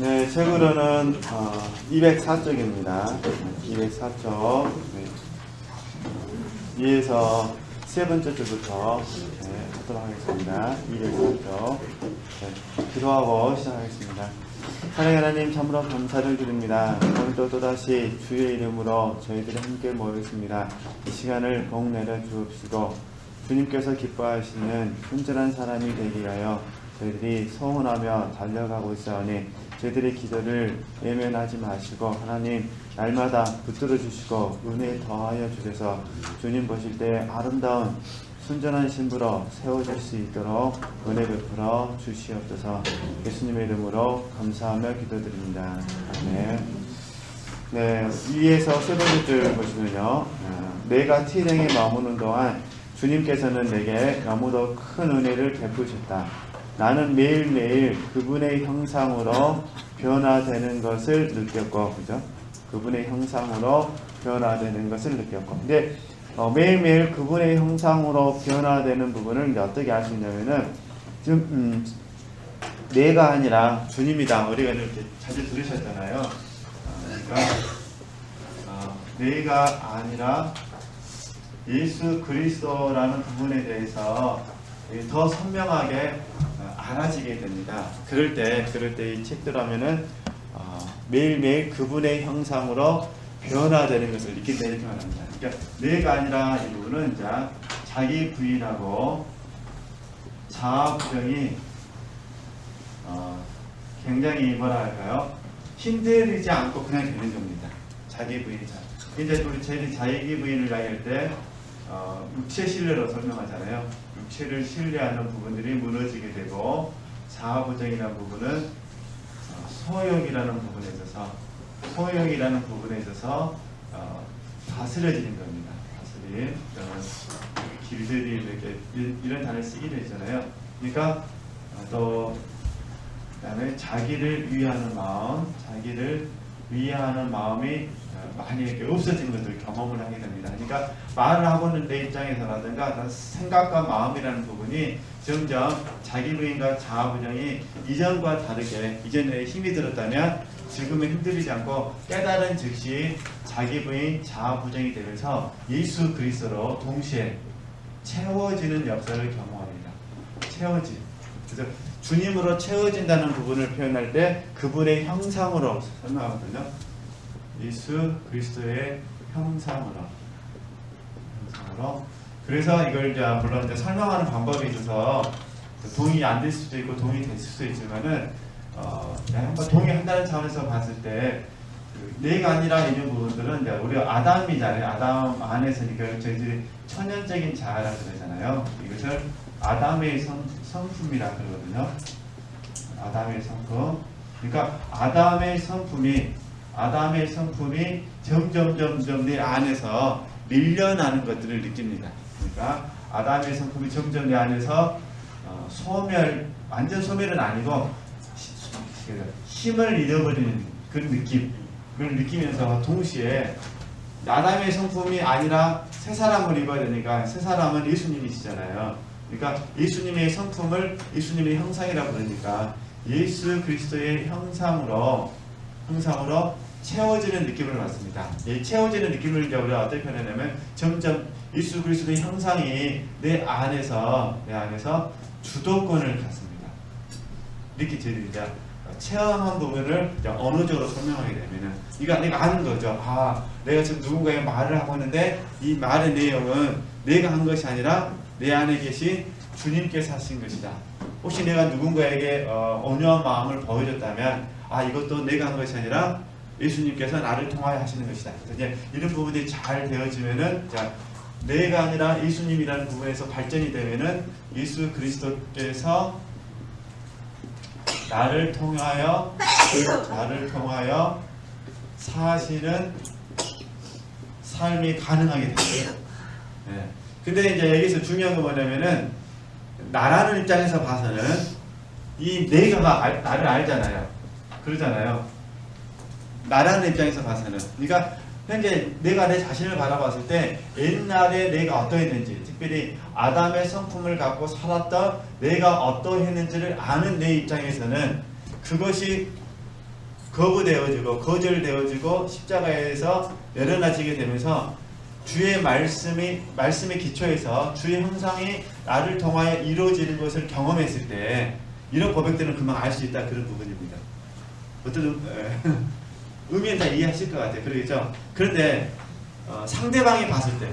네, 책으로는 204쪽입니다. 204쪽. 네. 위에서 세 번째 줄부터 하도록 하겠습니다. 204쪽. 네, 기도하고 시작하겠습니다. 사랑하는 하나님, 참으로 감사를 드립니다. 오늘도 또다시 주의 이름으로 저희들이 함께 모였습니다. 이 시간을 복 내려 주옵시고 주님께서 기뻐하시는 온전한 사람이 되게 하여 저희들이 소원하며 달려가고 있사오니 저희들의 기도를 외면하지 마시고 하나님 날마다 붙들어 주시고 은혜 더하여 주셔서 주님 보실 때 아름다운 순전한 신부로 세워질 수 있도록 은혜 베풀어 주시옵소서. 예수님의 이름으로 감사하며 기도드립니다. 아멘. 네, 위에서 세 번째 줄 보시면요, 내가 티랭에 머무는 동안 주님께서는 내게 너무도 큰 은혜를 베푸셨다. 나는 매일매일 그분의 형상으로 변화되는 것을 느꼈고, 그죠? 그분의 형상으로 변화되는 것을 느꼈고. 근데 매일매일 그분의 형상으로 변화되는 부분을 이제 어떻게 알 수 있냐면은, 지금 내가 아니라 주님이다. 우리가 이렇게 자주 들으셨잖아요. 그러니까 내가 아니라 예수 그리스도라는 부분에 대해서 더 선명하게 알아지게 됩니다. 그럴 때 이 책들하면은 매일매일 그분의 형상으로 변화되는 것을 느낀다 이렇게 말합니다. 그러니까 내가 아니라 이 부분은 자기 부인하고 자아 부정이 굉장히 뭐라 할까요? 힘들이지 않고 그냥 되는 겁니다. 자기 부인이 이제 우리 자기 부인을 이야기할 때 육체 신뢰로 설명하잖아요. 육체를 신뢰하는 부분들이 무너지게 되고 자아부정이라는 부분은 소욕이라는 부분에 있어서 다스려지는 겁니다. 다스림. 길들이 이렇게 이런 단어를 쓰게 되잖아요. 그러니까 또 그다음에 자기를 위하는 마음이 많이 이렇게 없어진 것을 경험을 하게 됩니다. 그러니까 말을 하고 있는 내 입장에서라든가 생각과 마음이라는 부분이 점점 자기 부인과 자아 부정이 이전과 다르게, 이전에 힘이 들었다면 지금은 힘들이지 않고 깨달은 즉시 자기 부인 자아 부정이 되면서 예수 그리스도로 동시에 채워지는 역사를 경험합니다. 채워짐. 그래서 주님으로 채워진다는 부분을 표현할 때 그분의 형상으로 설명하거든요. 예수 그리스도의 형상으로. 그래서 이걸 물론 이제 설명하는 방법에 있어서 동의 안 될 수도 있고 동의될 수도 있지만은 한번 동의한다는 차원에서 봤을 때 내가 아니라 있는 부분들은 이제 우리 아담이잖아요. 아담 안에서니까 저희들이 천연적인 자아라 그러잖아요. 이것을 아담의 성품이라 그러거든요. 아담의 성품. 그러니까 아담의 성품이 점점 내 안에서 밀려나는 것들을 느낍니다. 그러니까 아담의 성품이 점점 내 안에서 완전 소멸은 아니고 힘을 잃어버리는 그런 느낌을 느끼면서 동시에 아담의 성품이 아니라 새 사람을 입어야 되니까 새 사람은 예수님이시잖아요. 그러니까 예수님의 성품을 예수님의 형상이라고 그러니까 예수 그리스도의 형상으로 채워지는 느낌을 받습니다. 이 채워지는 느낌을 이제 우리가 어떻게 표현하냐면 점점 예수 그리스도의 형상이 내 안에서 주도권을 갖습니다. 이렇게 저희들이 체험한 부분을 언어적으로 설명하게 되면은 내가 아는 거죠. 내가 지금 누군가의 말을 하고 있는데 이 말의 내용은 내가 한 것이 아니라 내 안에 계신 주님께서 하신 것이다. 혹시 내가 누군가에게 온유한 마음을 보여줬다면 이것도 내가 한 것이 아니라 예수님께서 나를 통하여 하시는 것이다. 그래서 이제 이런 부분이 잘 되어지면은 내가 아니라 예수님이라는 부분에서 발전이 되면은 예수 그리스도께서 나를 통하여 사시는 삶이 가능하게 됩니다. 네. 근데 이제 여기서 중요한 건 뭐냐면은 나라는 입장에서 봐서는 이 내가 나를 알잖아요. 그러잖아요. 나라는 입장에서 봐서는. 그러니까 현재 내가 내 자신을 바라봤을 때 옛날에 내가 어떠했는지, 특별히 아담의 성품을 갖고 살았던 내가 어떠했는지를 아는 내 입장에서는 그것이 거부되어지고 거절되어지고 십자가에서 내려놔지게 되면서 주의 말씀의 기초에서 주의 형상이 나를 통하여 이루어지는 것을 경험했을 때 이런 고백들은 금방 알 수 있다 그런 부분입니다. 어떤 의미는 다 이해하실 것 같아요. 그러겠죠? 그런데 상대방이 봤을 때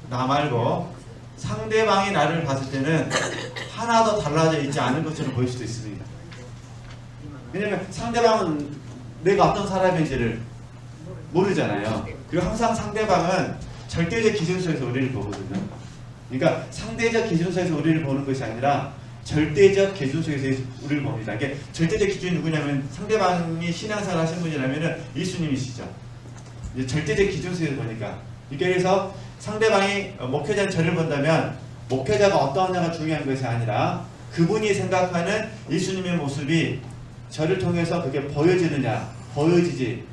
나 말고 상대방이 나를 봤을 때는 하나도 달라져 있지 않은 것처럼 보일 수도 있습니다. 왜냐하면 상대방은 내가 어떤 사람인지를 모르잖아요. 그리고 항상 상대방은 절대적 기준 속에서 우리를 보거든요. 그러니까 상대적 기준 속에서 우리를 보는 것이 아니라 절대적 기준 속에서 우리를 봅니다. 이게 절대적 기준이 누구냐면 상대방이 신앙생활 하신 분이라면 예수님이시죠. 이제 절대적 기준 속에서 보니까. 그래서 상대방이 목회자 저를 본다면 목회자가 어떠하냐가 중요한 것이 아니라 그분이 생각하는 예수님의 모습이 저를 통해서 그게 보여지느냐 보여지지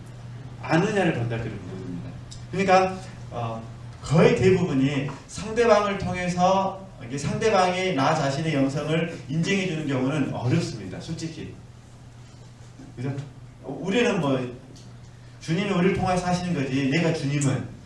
않느냐를 본다 그런 부분입니다. 그러니까 거의 대부분이 상대방을 통해서 상대방이 나 자신의 영성을 인정해 주는 경우는 어렵습니다. 솔직히. 그죠? 우리는 뭐 주님이 우리를 통해서 하시는 거지 내가 주님은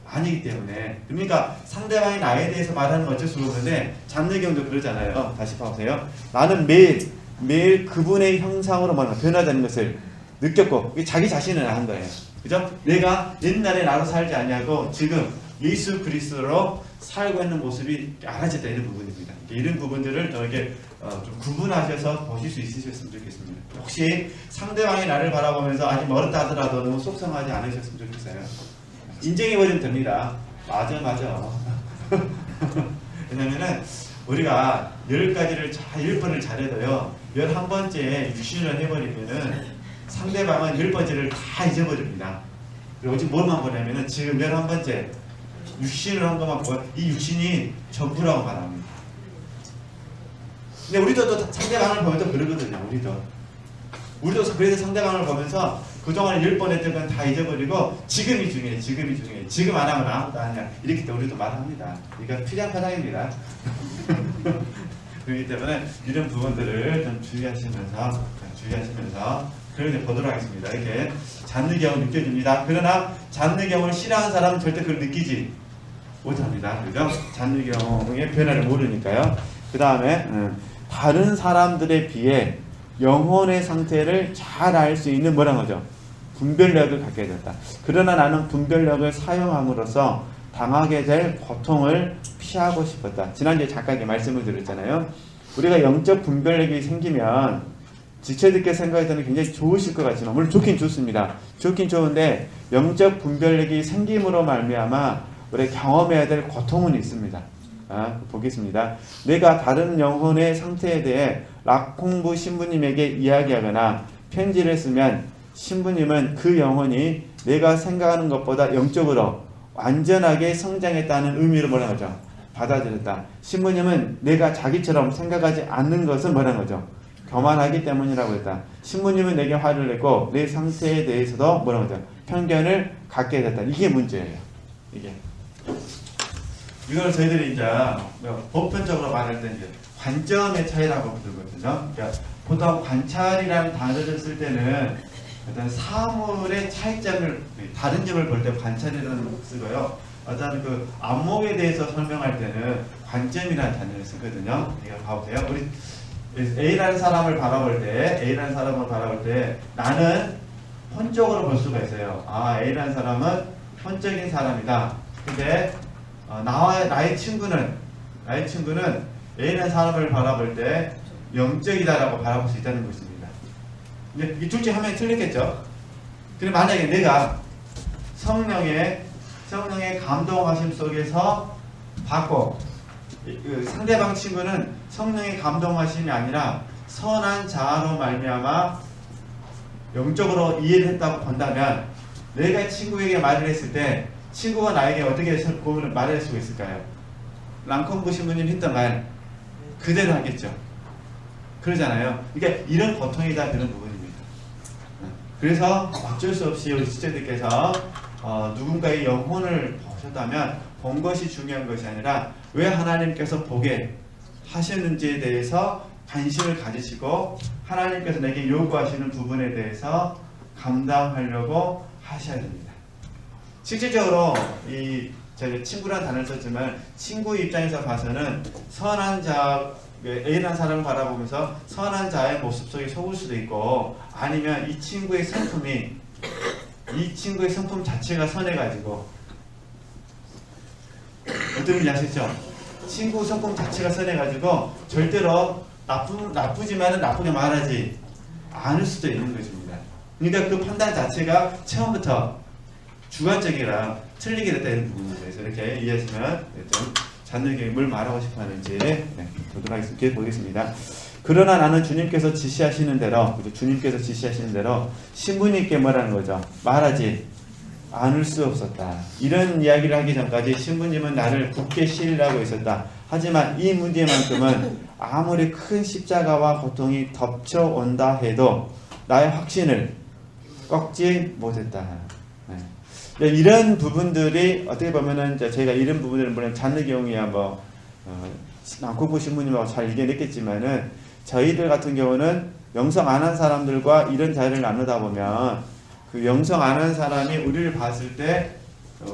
아니기 때문에. 그러니까 상대방이 나에 대해서 말하는 건 어쩔 수가 없는데 잔느경도 그러잖아요. 다시 봐보세요. 나는 매일 그분의 형상으로 변화되는 것을 느꼈고 자기 자신을 한 거예요. 그죠? 내가 옛날에 나로 살지 않냐고 지금 예수 그리스도로 살고 있는 모습이 알아졌다 이런 부분입니다. 이런 부분들을 이렇게 좀 구분하셔서 보실 수 있으셨으면 좋겠습니다. 혹시 상대방이 나를 바라보면서 아직 멀었다 하더라도 너무 속상하지 않으셨으면 좋겠어요. 인정해버리면 됩니다. 맞아. 왜냐면은 우리가 10가지를 10번을 잘해도요 11번째에 유신을 해버리면은 상대방은 10번째를 다 잊어버립니다. 그리고 지금 뭘만 보냐면은 지금 11번째 육신을 한 것만 보고 이 육신이 전부라고 말합니다. 근데 우리도 또 상대방을 보면 또 그러거든요. 우리도 그래서 상대방을 보면서 그동안 10번 했던 건 다 잊어버리고 지금이 중요해. 지금 안 하면 아무것도 아니야. 이렇게 또 우리도 말합니다. 이건 피장파장입니다. 그렇기 때문에 이런 부분들을 좀 주의하시면서 그렇게 보도록 하겠습니다. 이렇게 잔느경을 느껴집니다. 그러나 잔느경을 싫어하는 사람은 절대 그걸 느끼지 못합니다. 그죠? 잔느경의 변화를 모르니까요. 그 다음에 다른 사람들에 비해 영혼의 상태를 잘 알 수 있는 뭐라는 거죠? 분별력을 갖게 됐다. 그러나 나는 분별력을 사용함으로써 당하게 될 고통을 피하고 싶었다. 지난주에 잠깐 말씀을 드렸잖아요. 우리가 영적 분별력이 생기면 지체듣게 생각할 때는 굉장히 좋으실 것 같지만 물론 좋긴 좋습니다. 좋긴 좋은데 영적 분별력이 생김으로 말미암아 우리가 경험해야 될 고통은 있습니다. 보겠습니다. 내가 다른 영혼의 상태에 대해 락홍부 신부님에게 이야기하거나 편지를 쓰면 신부님은 그 영혼이 내가 생각하는 것보다 영적으로 완전하게 성장했다는 의미로 뭐라는 거죠? 받아들였다. 신부님은 내가 자기처럼 생각하지 않는 것을 뭐라는 거죠? 교만하기 때문이라고 했다. 신부님은 내게 화를 냈고 내 상태에 대해서도 뭐라고 하죠? 편견을 갖게 됐다. 이게 문제예요. 이걸 저희들이 이제 보편적으로 말할 때 이제 관점의 차이라고 부르거든요. 그러니까 보통 관찰이라는 단어를 쓸 때는 어떤 사물의 차이점을 다른 점을 볼 때 관찰이라는 걸 쓰고요. 어떤 그 안목에 대해서 설명할 때는 관점이라는 단어를 쓰거든요. 이거 봐보세요. 우리 A라는 사람을 바라볼 때 나는 혼적으로 볼 수가 있어요. A라는 사람은 혼적인 사람이다. 근데 나의 친구는 A라는 사람을 바라볼 때 영적이다라고 바라볼 수 있다는 것입니다. 이제 이 둘 중 한 명이 틀렸겠죠. 근데 만약에 내가 성령의 감동하심 속에서 받고 그 상대방 친구는 성령의 감동하심이 아니라 선한 자아로 말미암아 영적으로 이해를 했다고 본다면 내가 친구에게 말을 했을 때 친구가 나에게 어떻게 말을 할 수가 있을까요? 랑콩부 신부님 했던 말 그대로 하겠죠. 그러잖아요. 그러니까 이런 고통이다 그런 부분입니다. 그래서 어쩔 수 없이 우리 지체들께서 누군가의 영혼을 보셨다면 본 것이 중요한 것이 아니라 왜 하나님께서 보게 하셨는지에 대해서 관심을 가지시고 하나님께서 내게 요구하시는 부분에 대해서 감당하려고 하셔야 됩니다. 실질적으로 제가 친구라는 단어를 썼지만 친구 입장에서 봐서는 선한 자, A라는 사람을 바라보면서 선한 자의 모습 속에 속을 수도 있고, 아니면 이 친구의 성품 자체가 선해가지고, 어떤 의미 아시죠? 친구 성품 자체가 선해가지고 절대로 나쁘지만은 나쁘게 말하지 않을 수도 있는 것입니다. 그러니까 그 판단 자체가 처음부터 주관적이라 틀리게 됐다 이런 부분에 대해서 이렇게 이해하시면 좀 잔느에게 뭘 말하고 싶어 하는지 보도록 보겠습니다. 그러나 나는 주님께서 지시하시는 대로, 신부님께 뭐라는 거죠? 말하지 않을 수 없었다. 이런 이야기를 하기 전까지 신부님은 나를 굳게 신뢰하고 있었다. 하지만 이 문제만큼은 아무리 큰 십자가와 고통이 덮쳐온다 해도 나의 확신을 꺾지 못했다. 이런 부분들이 어떻게 보면은 저희가 이런 부분들을 물론 잔느경이야 남궁부 신부님하고 잘 이겨냈겠지만은, 저희들 같은 경우는 영성 안 한 사람들과 이런 자리를 나누다 보면 그 영성 안 한 사람이 우리를 봤을 때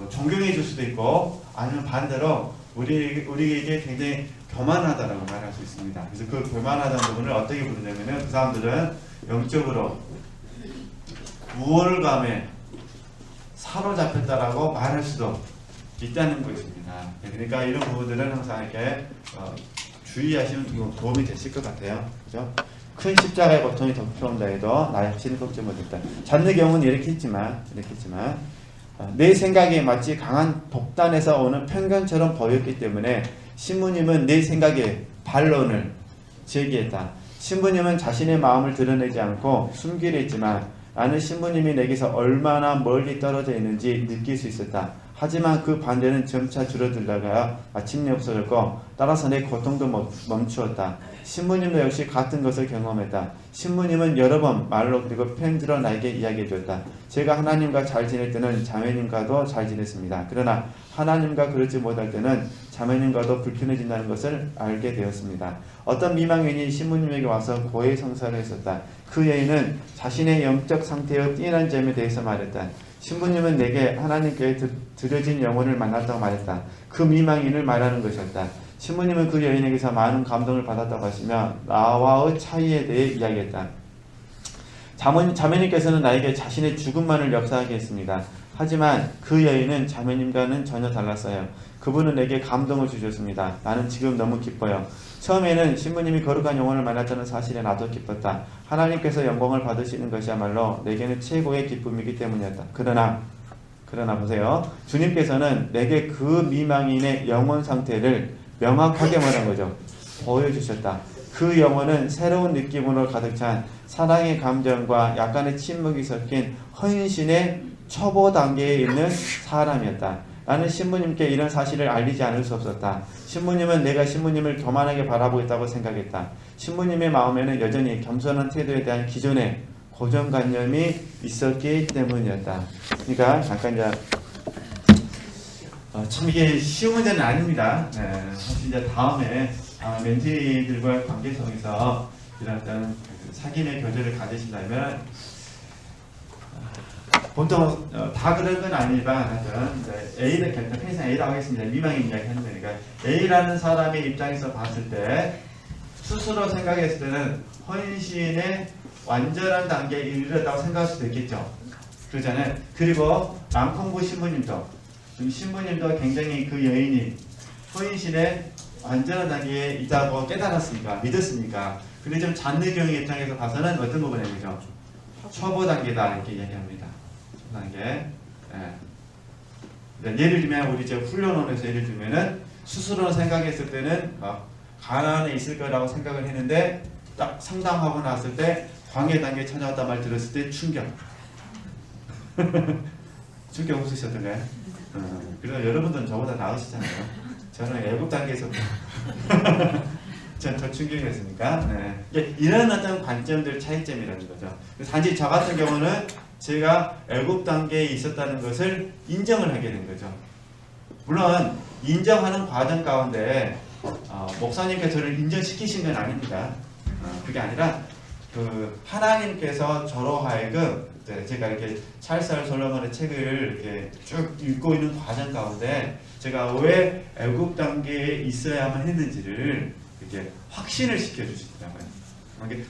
존경해 줄 수도 있고, 아니면 반대로 우리에게 굉장히 교만하다라고 말할 수 있습니다. 그래서 그 교만하다는 부분을 어떻게 부르냐면은, 그 사람들은 영적으로 우월감에 사로잡혔다라고 말할 수도 있다는 것입니다. 그러니까 이런 부분들은 항상 이렇게 주의하시면 도움이 되실 것 같아요. 그죠? 큰 십자가의 고통이 덮여온다 해도 나의 확신을 꺾지 못했다. 잔의 경우는 이렇게 했지만 내 생각에 마치 강한 독단에서 오는 편견처럼 보였기 때문에 신부님은 내 생각에 반론을 제기했다. 신부님은 자신의 마음을 드러내지 않고 숨기려 했지만 나는 신부님이 내게서 얼마나 멀리 떨어져 있는지 느낄 수 있었다. 하지만 그 반대는 점차 줄어들다가 마침내 없어졌고, 따라서 내 고통도 멈추었다. 신부님도 역시 같은 것을 경험했다. 신부님은 여러 번 말로 그리고 편지로 나에게 이야기해 줬다. 제가 하나님과 잘 지낼 때는 자매님과도 잘 지냈습니다. 그러나 하나님과 그러지 못할 때는 자매님과도 불편해진다는 것을 알게 되었습니다. 어떤 미망인이 신부님에게 와서 고해 성사를 했었다. 그 여인은 자신의 영적 상태의 뛰어난 점에 대해서 말했다. 신부님은 내게 하나님께 드려진 영혼을 만났다고 말했다. 그 미망인을 말하는 것이었다. 신부님은 그 여인에게서 많은 감동을 받았다고 하시며 나와의 차이에 대해 이야기했다. 자매님께서는 나에게 자신의 죽음만을 역사하게 했습니다. 하지만 그 여인은 자매님과는 전혀 달랐어요. 그분은 내게 감동을 주셨습니다. 나는 지금 너무 기뻐요. 처음에는 신부님이 거룩한 영혼을 만났다는 사실에 나도 기뻤다. 하나님께서 영광을 받으시는 것이야말로 내게는 최고의 기쁨이기 때문이었다. 그러나 보세요. 주님께서는 내게 그 미망인의 영혼 상태를 명확하게 말한 거죠. 보여주셨다. 그 영혼은 새로운 느낌으로 가득 찬 사랑의 감정과 약간의 침묵이 섞인 헌신의 초보 단계에 있는 사람이었다. 나는 신부님께 이런 사실을 알리지 않을 수 없었다. 신부님은 내가 신부님을 교만하게 바라보겠다고 생각했다. 신부님의 마음에는 여전히 겸손한 태도에 대한 기존의 고정관념이 있었기 때문이었다. 그러니까 잠깐 이제 참 이게 쉬운 문제는 아닙니다. 사실 이제 다음에 멘티들과의 관계 속에서 이런 어떤 사귐의 교제를 가지신다면 보통 다 그런 건 아니지만 하여튼 A를 편의상 A라고 하겠습니다. 미망인 이야기 하는 거니까 A라는 사람의 입장에서 봤을 때 스스로 생각했을 때는 헌신의 완전한 단계에 이르렀다고 생각할 수도 있겠죠. 그러잖아요. 그리고 남궁부 신부님도 굉장히 그 여인이 헌신의 완전한 단계에 있다고 깨달았으니까 믿었으니까. 근데 좀 잔느경의 입장에서 봐서는 어떤 부분이죠? 초보 단계다 이렇게 이야기합니다. 초보 단계. 예를 들면 우리 훈련원에서 예를 들면은 스스로 생각했을 때는 가난에 있을 거라고 생각을 했는데 딱 상담하고 났을 때 광해 단계 찾아왔단 말 들었을 때 충격. 충격 없으셨던가요? 그래서 여러분들은 저보다 나으시잖아요. 저는 애국 단계에서 전 더 충격이었으니까. 이런 어떤 관점들 차이점이라는 거죠. 단지 저 같은 경우는 제가 애국 단계에 있었다는 것을 인정을 하게 된 거죠. 물론 인정하는 과정 가운데 목사님께서 저를 인정시키신 건 아닙니다. 그게 아니라 그 하나님께서 저로 하여금 때 제가 이렇게 찰스 솔로몬의 책을 이렇게 쭉 읽고 있는 과정 가운데 제가 왜 애굽 단계에 있어야만 했는지를 이렇게 확신을 시켜주시더라고요.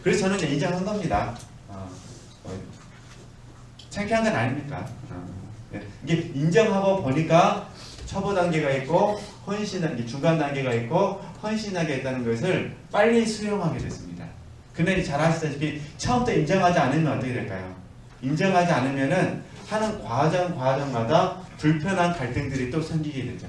그래서 저는 인정한 겁니다. 창피한 건 아닙니까? 이게 인정하고 보니까 초보 단계가 있고 헌신 단계, 중간 단계가 있고 헌신 단계가 있다는 것을 빨리 수용하게 됐습니다. 근데 잘 아시다시피 처음부터 인정하지 않으면 어떻게 될까요? 인정하지 않으면은 하는 과정마다 불편한 갈등들이 또 생기게 되죠.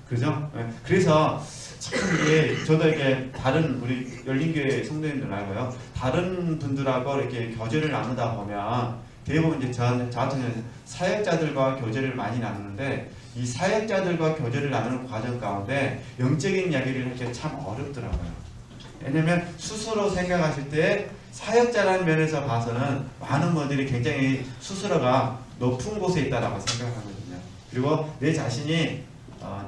그죠? 그래서 참 이게 저도 이렇게 다른 우리 열린교회 성도님들 말고요, 다른 분들하고 이렇게 교제를 나누다 보면 대부분 이제 저 같은 경우는 사역자들과 교제를 많이 나누는데 이 사역자들과 교제를 나누는 과정 가운데 영적인 이야기를 할 때 참 어렵더라고요. 왜냐면 스스로 생각하실 때 사역자라는 면에서 봐서는 많은 분들이 굉장히 스스로가 높은 곳에 있다라고 생각하거든요. 그리고 내 자신이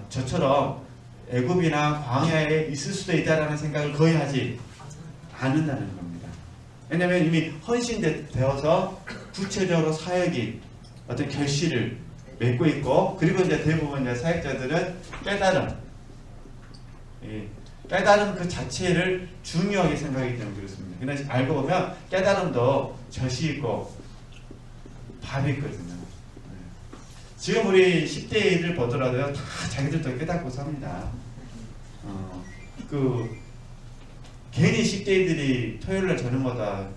저처럼 애굽이나 광야에 있을 수도 있다라는 생각을 거의 하지 않는다는 겁니다. 왜냐면 이미 헌신되어서 구체적으로 사역이 어떤 결실을 맺고 있고, 그리고 이제 대부분 이제 사역자들은 깨달음 그 자체를 중요하게 생각하기 때문에 그렇습니다. 근데 알고 보면 깨달음도 젖이 있고 밥이 있거든요. 지금 우리 10대를 보더라도요, 다 자기들도 깨닫고 삽니다. 괜히 10대들이 토요일날 저녁마다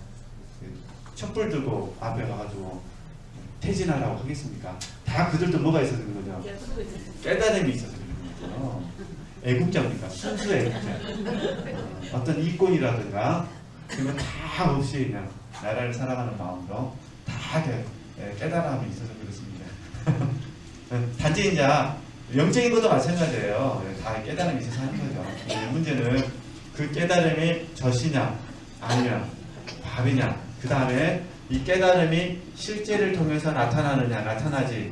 촛불 들고 앞에 가가지고 퇴진하라고 하겠습니까? 다 그들도 뭐가 있어서 그런 거죠? 깨달음이 있어서 그런 거죠. 애국자입니까? 순수 애국자. 어떤 이권이라든가 그런 거 다 없이 그냥 나라를 사랑하는 마음으로 다 깨달음이 있어서 그렇습니다. 단지 이제 영적인 것도 마찬가지예요. 다 깨달음이 있어서 하는 거죠. 문제는 그 깨달음이 젖이냐 아니냐 밥이냐, 그 다음에 이 깨달음이 실제를 통해서 나타나느냐 나타나지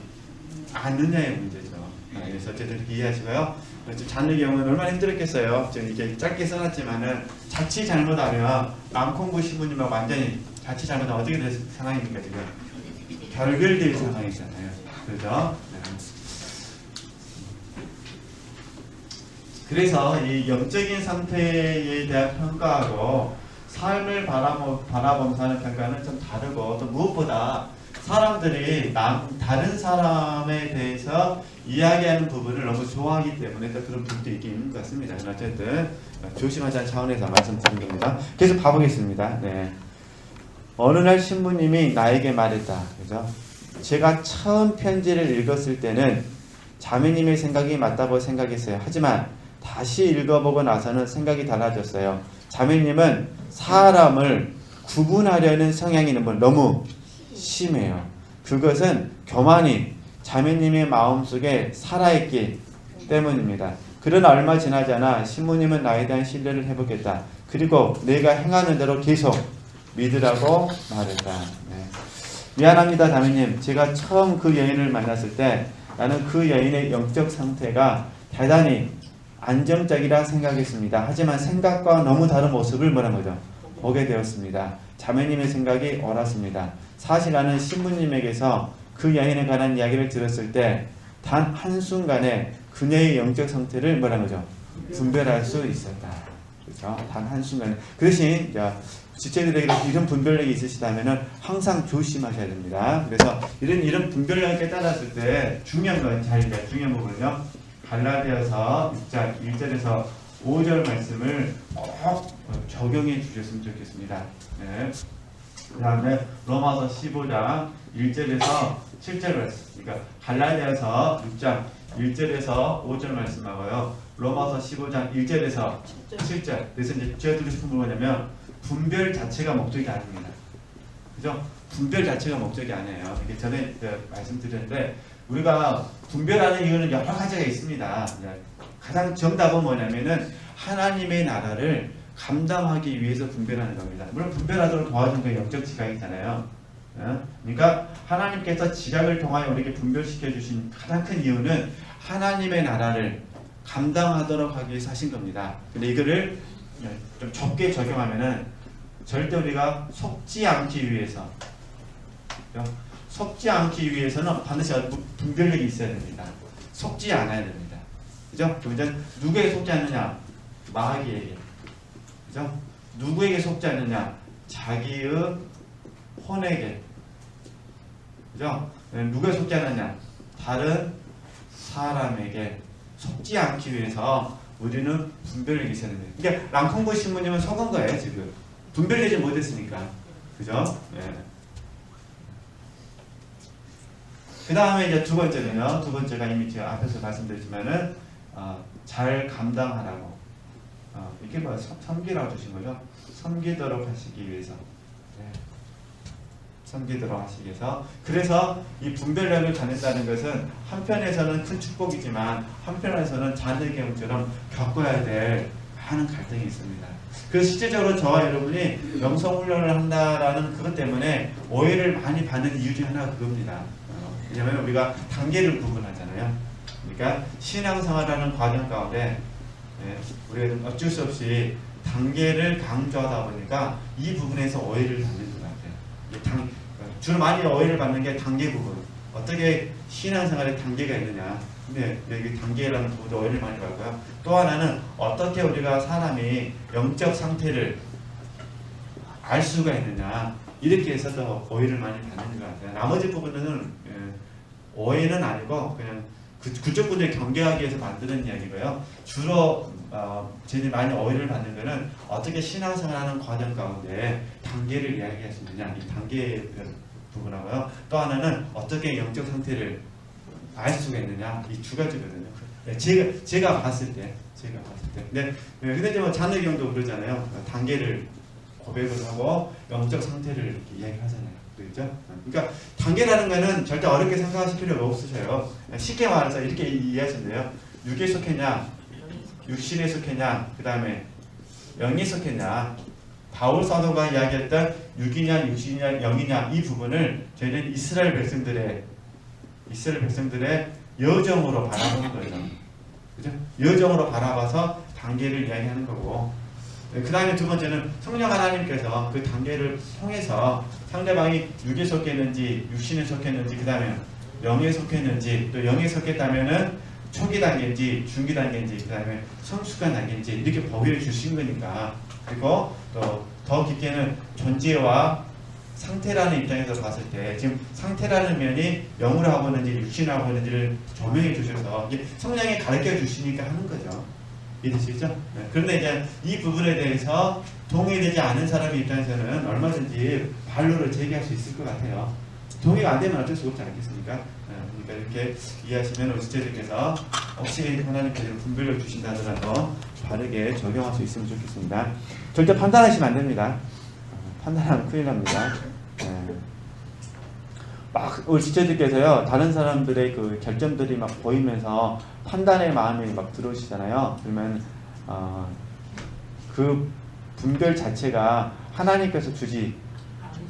않느냐의 문제죠. 그래서 어쨌든 이해하시고요. 자녀의 경우는 얼마나 힘들었겠어요. 저는 이렇게 짧게 써놨지만은 자칫 잘못하면 남콩구 신부님하고 완전히 자칫 잘못하면 어떻게 될 상황입니까? 지금 결별될 상황이잖아요. 그렇죠? 네. 그래서 이 영적인 상태에 대한 평가하고 삶을 바라보면서 하는 평가는 좀 다르고, 또 무엇보다 사람들이 다른 사람에 대해서 이야기하는 부분을 너무 좋아하기 때문에 또 그런 부분도 있긴 것 같습니다. 어쨌든 조심하자는 차원에서 말씀드린 겁니다. 계속 봐보겠습니다. 네. 어느 날 신부님이 나에게 말했다. 그죠? 제가 처음 편지를 읽었을 때는 자매님의 생각이 맞다고 생각했어요. 하지만 다시 읽어보고 나서는 생각이 달라졌어요. 자매님은 사람을 구분하려는 성향이 너무 심해요. 그것은 교만이 자매님의 마음속에 살아있기 때문입니다. 그러나 얼마 지나지 않아 신부님은 나에 대한 신뢰를 회복했다. 그리고 내가 행하는 대로 계속 믿으라고 말했다. 네. 미안합니다, 자매님. 제가 처음 그 여인을 만났을 때 나는 그 여인의 영적 상태가 대단히 안정적이라 생각했습니다. 하지만 생각과 너무 다른 모습을 보게 되었습니다. 자매님의 생각이 옳았습니다. 사실 나는 신부님에게서 그 여인에 관한 이야기를 들었을 때 단 한순간에 그녀의 영적 상태를 분별할 수 있었다. 그렇죠? 단 한순간에. 그 대신 지체들에게 이런 분별력이 있으시다면 항상 조심하셔야 됩니다. 그래서 이런 분별력을 깨달았을 때 중요한 부분은요, 갈라디아서 6장 1절에서 5절 말씀을 꼭 적용해 주셨으면 좋겠습니다. 네. 그 다음에 로마서 15장 1절에서 7절 말씀, 그러니까 갈라디아서 6장 1절에서 5절 말씀하고요, 로마서 15장 1절에서 7절. 그래서 이제 제가 드리고 싶은 건 뭐냐면, 분별 자체가 목적이 아닙니다. 그죠? 분별 자체가 목적이 아니에요. 이게 전에 말씀드렸는데, 우리가 분별하는 이유는 여러 가지가 있습니다. 가장 정답은 뭐냐면은 하나님의 나라를 감당하기 위해서 분별하는 겁니다. 물론 분별하도록 도와준 게 영적 지각이잖아요. 그러니까 하나님께서 지각을 통하여 우리에게 분별시켜 주신 가장 큰 이유는 하나님의 나라를 감당하도록 하기 위해서 하신 겁니다. 근데 이거를 좀 좁게 적용하면은 절대 우리가 속지 않기 위해서, 속지 않기 위해서는 반드시 분별력이 있어야 됩니다. 속지 않아야 됩니다. 그죠? 그러면 누구에게 속지 않느냐? 마귀에게. 그죠? 누구에게 속지 않느냐? 자기의 혼에게. 그죠? 누구에 속지 않느냐? 다른 사람에게 속지 않기 위해서 우리는 분별력이 있어야 됩니다. 그러니까 랑콩보 신부님은 속은 거예요, 지금. 분별되지 못했으니까. 그죠? 네. 그 다음에 이제 두 번째는요. 두 번째가 이미 제가 앞에서 말씀드렸지만은 잘 감당하라고. 이게 뭐야? 섬기라고 주신 거죠? 섬기도록 하시기 위해서. 네. 섬기도록 하시기 위해서. 그래서 이 분별력을 갖는다는 것은 한편에서는 큰 축복이지만 한편에서는 자녀의 경우처럼 겪어야 될 많은 갈등이 있습니다. 그래서 실제적으로 저와 여러분이 영성훈련을 한다라는 그것 때문에 오해를 많이 받는 이유 중 하나가 그겁니다. 왜냐하면 우리가 단계를 구분하잖아요. 그러니까 신앙생활하는 과정 가운데 우리가 어쩔 수 없이 단계를 강조하다 보니까 이 부분에서 오해를 받는 것 같아요. 주로 많이 오해를 받는 게 단계 부분. 어떻게 신앙생활에 단계가 있느냐. 근데 여기 단계라는 부분도 오해를 많이 받고요. 또 하나는 어떻게 우리가 사람이 영적 상태를 알 수가 있느냐. 이렇게 해서도 오해를 많이 받는 것 같아요. 나머지 부분은 오해는 아니고 그냥 그쪽 분들 경계하기 위해서 만드는 이야기고요. 주로 제일 많이 오해를 받는 것은 어떻게 신앙생활하는 과정 가운데 단계를 이야기할 수 있느냐. 이 단계 부분하고요. 또 하나는 어떻게 영적 상태를 알 수가 있느냐. 이 두 가지거든요. 제가 봤을 때. 근데 이제 뭐 자녀 경도 그러잖아요. 단계를 고백을 하고 영적 상태를 이렇게 이야기하잖아요. 그렇죠? 그러니까 단계라는 거는 절대 어렵게 생각하실 필요가 없으셔요. 쉽게 말해서 이렇게 이해하시면 돼요. 육에 속했냐, 육신에 속했냐, 그 다음에 영에 속했냐. 바울 사도가 이야기했던 육이냐, 육신이냐, 영이냐 이 부분을 저희는 이스라엘 백성들의 여정으로 바라보는 거죠. 그죠? 여정으로 바라봐서 단계를 이야기하는 거고. 그 다음에 두 번째는 성령 하나님께서 그 단계를 통해서 상대방이 육에 속했는지 육신에 속했는지 그 다음에 영에 속했는지 또 영에 속했다면은 초기 단계인지 중기 단계인지 그 다음에 성숙한 단계인지 이렇게 보기를 주신 거니까. 그리고 또 더 깊게는 존재와 상태라는 입장에서 봤을 때 지금 상태라는 면이 영으로 하고 있는지 육신으로 하고 있는지를 조명해 주셔서 성령이 가르쳐 주시니까 하는 거죠. 이해되시죠? 네. 그런데 이제 이 부분에 대해서 동의되지 않은 사람의 입장에서는 얼마든지 반론을 제기할 수 있을 것 같아요. 동의가 안 되면 어쩔 수 없지 않겠습니까? 네. 그러니까 이렇게 이해하시면 우리 지체들께서 혹시 하나님께서 분별력 주신다더라도 바르게 적용할 수 있으면 좋겠습니다. 절대 판단하시면 안 됩니다. 판단하면 큰일 납니다. 네. 막 우리 지체들께서요 다른 사람들의 그 결점들이 막 보이면서 판단의 마음이 막 들어오시잖아요. 그러면 그 분별 자체가 하나님께서 주지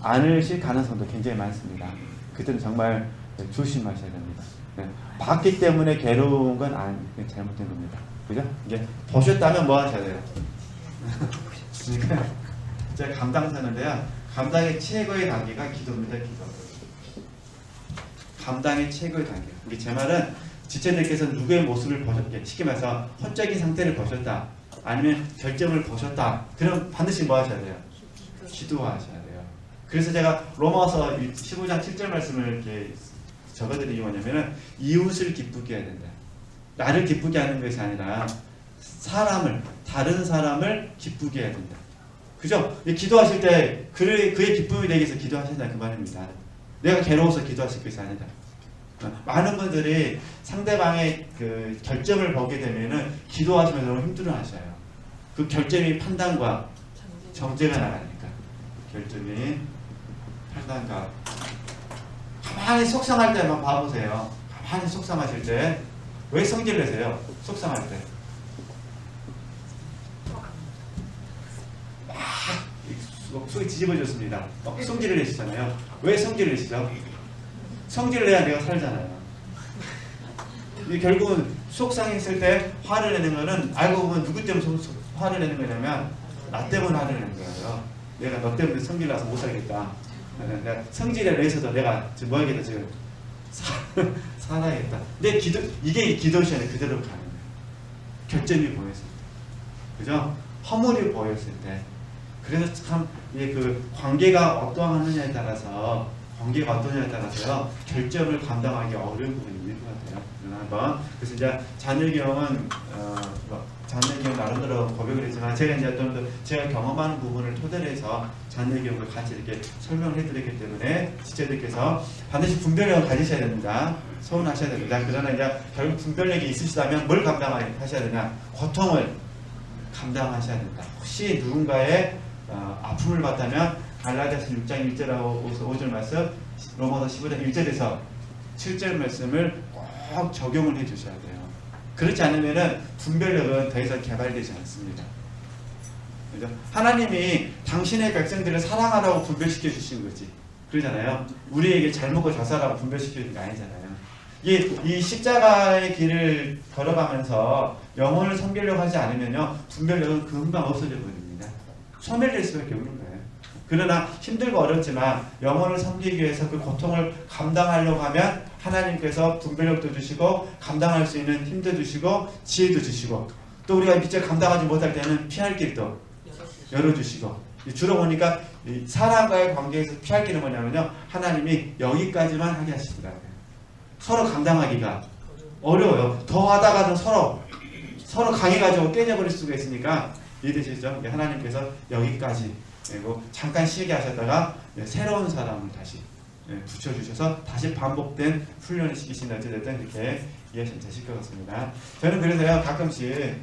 않으실 가능성도 굉장히 많습니다. 그때는 정말 조심하셔야 됩니다. 네. 봤기 때문에 괴로운 건 잘못된 겁니다. 그죠? 이제 보셨다면 뭐 하셔야 돼요? 그러니까 제가 감당사는데요. 감당의 최고의 단계가 기도입니다. 기도. 감당의 최고의 단계. 우리 제 말은 지체들께서 누구의 모습을 보셨게 쉽게 말해서 혼적인 상태를 보셨다. 아니면 결점을 보셨다. 그럼 반드시 뭐 하셔야 돼요? 기도하셔야 돼요. 그래서 제가 로마서 15장 7절 말씀을 이렇게 적어드린 이유가 뭐냐면은 이웃을 기쁘게 해야 된다. 나를 기쁘게 하는 것이 아니라 다른 사람을 기쁘게 해야 된다. 그죠? 기도하실 때 그의 기쁨이 되기 위해서 기도하신다 그 말입니다. 내가 괴로워서 기도하실 것이 아니다. 많은 분들이 상대방의 그 결점을 보게 되면은 기도하시면서 너무 힘들어하셔요. 그 결점이 판단과 정죄가 나가니까. 결점이 판단과. 가만히 속상할 때만 봐보세요. 가만히 속상하실 때 왜 성질을 내세요? 속상할 때. 막 속이 뒤집어졌습니다. 성질을 내시잖아요. 왜 성질을 내시죠? 성질을 내야 내가 살잖아요. 결국은 속상했을 때 화를 내는 거는 알고 보면 누구 때문에 화를 내는 거냐면 나 때문에 화를 내는 거예요. 내가 너 때문에 성질 나서 못 살겠다. 내가 성질에 대해서도 내가 지금 뭐 하겠다 지금 살아야겠다. 근데 이게 기도 시간에 그대로 가는 거예요. 결점이 보였을 때, 그죠? 허물이 보였을 때. 그래서 참 이게 그 관계가 어떠하느냐에 따라서 결점을 감당하기 어려운 부분이 있는 것 같아요. 한번 그래서 이제 자녀경은 자녀경 나름대로 고백을 했지만 제가 이제 좀 제가 경험하는 부분을 토대로 해서 자녀경을 같이 이렇게 설명을 해드리기 때문에 지체들께서 반드시 분별력을 가지셔야 됩니다. 서운하셔야 됩니다. 그러나 이제 결국 분별력이 있으시다면 뭘 감당하셔야 되냐? 고통을 감당하셔야 된다. 혹시 누군가의 아픔을 받다면 갈라디아서 6장 1절하고 5절 말씀, 로마서 15장 1절에서 7절 말씀을 꼭 적용을 해 주셔야 돼요. 그렇지 않으면은 분별력은 더 이상 개발되지 않습니다. 그죠? 하나님이 당신의 백성들을 사랑하라고 분별시켜 주신 거지. 그러잖아요. 우리에게 잘 먹고 잘 살라고 분별시켜 주는 게 아니잖아요. 이 십자가의 길을 걸어가면서 영혼을 섬기려고 하지 않으면요, 분별력은 금방 없어져 버립니다. 소멸될 수밖에 없는 거예요. 그러나 힘들고 어렵지만 영혼을 섬기기 위해서 그 고통을 감당하려고 하면 하나님께서 분별력도 주시고 감당할 수 있는 힘도 주시고 지혜도 주시고 또 우리가 미처 감당하지 못할 때는 피할 길도 열어주시고 주로 보니까 사람과의 관계에서 피할 길은 뭐냐면요, 하나님이 여기까지만 하게 하시더라고요. 서로 감당하기가 어려워요. 더 하다가는 서로 강해가지고 깨져버릴 수가 있으니까 이해되시죠? 하나님께서 여기까지 그리고 잠깐 쉬게 하셨다가 새로운 사람을 다시 붙여주셔서 다시 반복된 훈련을 시키신다. 어쨌든 이렇게 이해하시면 되실 것 같습니다. 저는 그래서요 가끔씩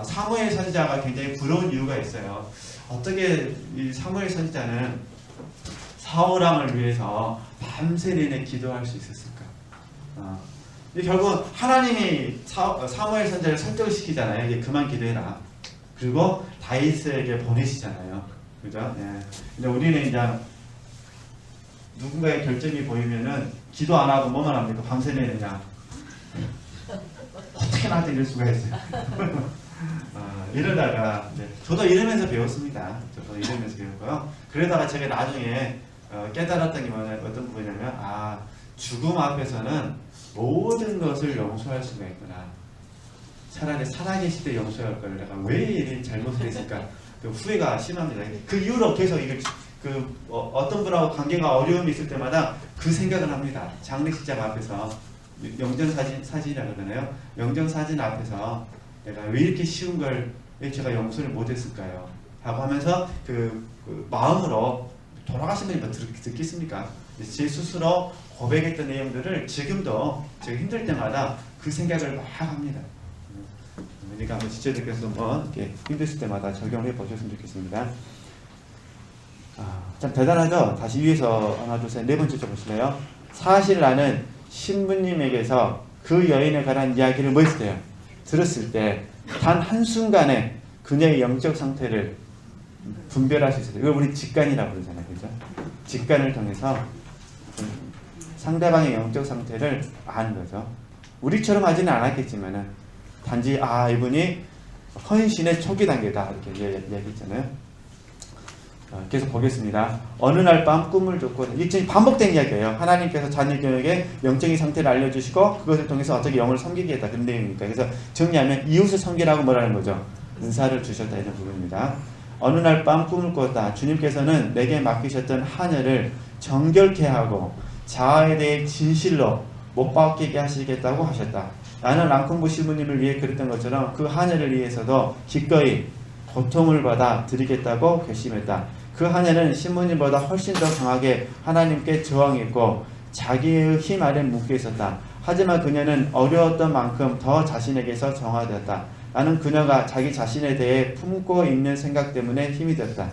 사무엘 선지자가 굉장히 부러운 이유가 있어요. 어떻게 이 사무엘 선지자는 사울왕을 위해서 밤새 내내 기도할 수 있었을까? 결국 하나님이 사무엘 선지자를 설득시키잖아요. 이제 그만 기도해라. 그리고 다윗에게 보내시잖아요. 그죠? 예. 근데 우리는 이제 누군가의 결점이 보이면은 기도 안 하고 뭐만 합니까? 밤새 내느냐? 어떻게 나한테 이럴 수가 있어요? 이러다가 저도 이러면서 배웠습니다. 저도 이러면서 배웠고요. 그러다가 제가 나중에 깨달았던 게 어떤 부분이냐면 죽음 앞에서는 모든 것을 용서할 수가 있구나. 차라리 살아계실 때 용서할 걸 내가 왜 이런 잘못을 했을까? 후회가 심합니다. 그 이후로 계속 어떤 분하고 관계가 어려움이 있을 때마다 그 생각을 합니다. 장례식장 앞에서 영정사진이라고 그러잖아요. 영정사진 앞에서 내가 왜 이렇게 쉬운 걸 왜 제가 용서를 못했을까요? 하고 하면서 그 마음으로 돌아가신 분이 뭐 듣겠습니까? 제 스스로 고백했던 내용들을 지금도 제가 힘들 때마다 그 생각을 막 합니다. 그러니까 한번 지체들께서 한번 이렇게 힘드실 때마다 적용을 해보셨으면 좋겠습니다. 참 대단하죠? 다시 위에서 하나, 둘, 셋, 네 번째 좀 보실래요? 사실 나는 신부님에게서 그 여인에 관한 이야기를 뭐 했어요? 들었을 때 단 한순간에 그녀의 영적 상태를 분별할 수 있어요. 이걸 우리 직관이라고 그러잖아요. 그죠? 직관을 통해서 상대방의 영적 상태를 아는 거죠. 우리처럼 하지는 않았겠지만은 단지 이분이 헌신의 초기 단계다 이렇게 얘기했잖아요. 계속 보겠습니다. 어느 날 밤 꿈을 줬고 일종의 반복된 이야기예요. 하나님께서 자녀에게 영적인 상태를 알려주시고 그것을 통해서 어떻게 영을 섬기게 했다 그런 내용이니까. 그래서 정리하면 이웃을 섬기라고 뭐라는 거죠? 은사를 주셨다 이런 부분입니다. 어느 날 밤 꿈을 꿨다. 주님께서는 내게 맡기셨던 하늘을 정결케 하고 자아에 대해 진실로 못 바뀌게 하시겠다고 하셨다. 나는 랑콩부 신부님을 위해 그랬던 것처럼 그 하늘을 위해서도 기꺼이 고통을 받아 드리겠다고 결심했다. 그 하늘은 신부님보다 훨씬 더 강하게 하나님께 저항했고 자기의 힘 아래 묶여 있었다. 하지만 그녀는 어려웠던 만큼 더 자신에게서 정화되었다. 나는 그녀가 자기 자신에 대해 품고 있는 생각 때문에 힘이 되었다.